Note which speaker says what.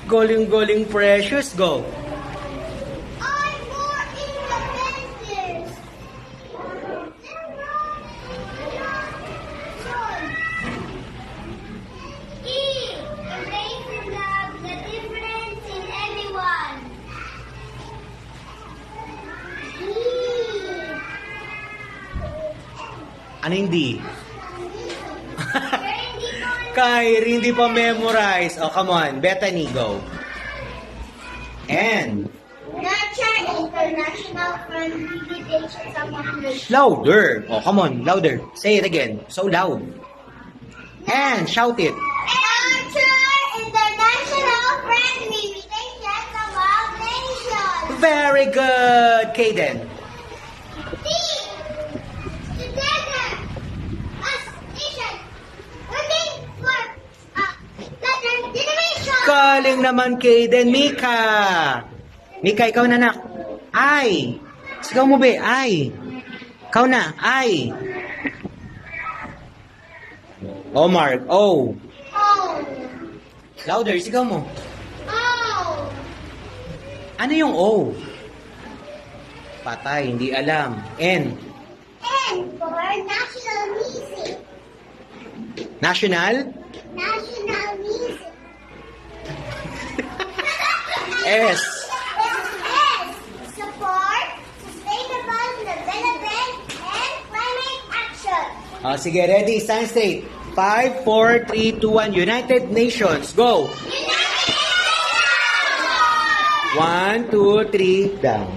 Speaker 1: Galing-galing, Precious. Go.
Speaker 2: I'm more independent. E. Erase love the difference in everyone. E.
Speaker 1: Ano hindi?
Speaker 2: Very different.
Speaker 1: Kyrie, hindi pa memorize. Oh, come on. Bethany, go. And
Speaker 2: Nurture international friendly relations among nations.
Speaker 1: louder. Oh, come on. Louder. Say it again. So loud. And shout it.
Speaker 2: Nurture international friendly relations among nations.
Speaker 1: Very good, Kaden.
Speaker 2: C. Together as nation working for better generation.
Speaker 1: Galing naman, Kaden. Mika. Mika, ikaw na, nak. Ay. Sigaw mo, be. Ay. Ikaw na. Ay. Omar. O.
Speaker 2: Oh.
Speaker 1: Louder. Sigaw mo.
Speaker 2: Oh.
Speaker 1: Ano yung O? Patay. Hindi alam. N.
Speaker 2: N for national music.
Speaker 1: National?
Speaker 2: National music.
Speaker 1: S.
Speaker 2: S. Support sustainable development and climate action.
Speaker 1: Oh, sige, ready? Stand straight. 5, 4, 3, 2, 1. United Nations. Go.
Speaker 2: United Nations!
Speaker 1: 1, 2, 3. Down.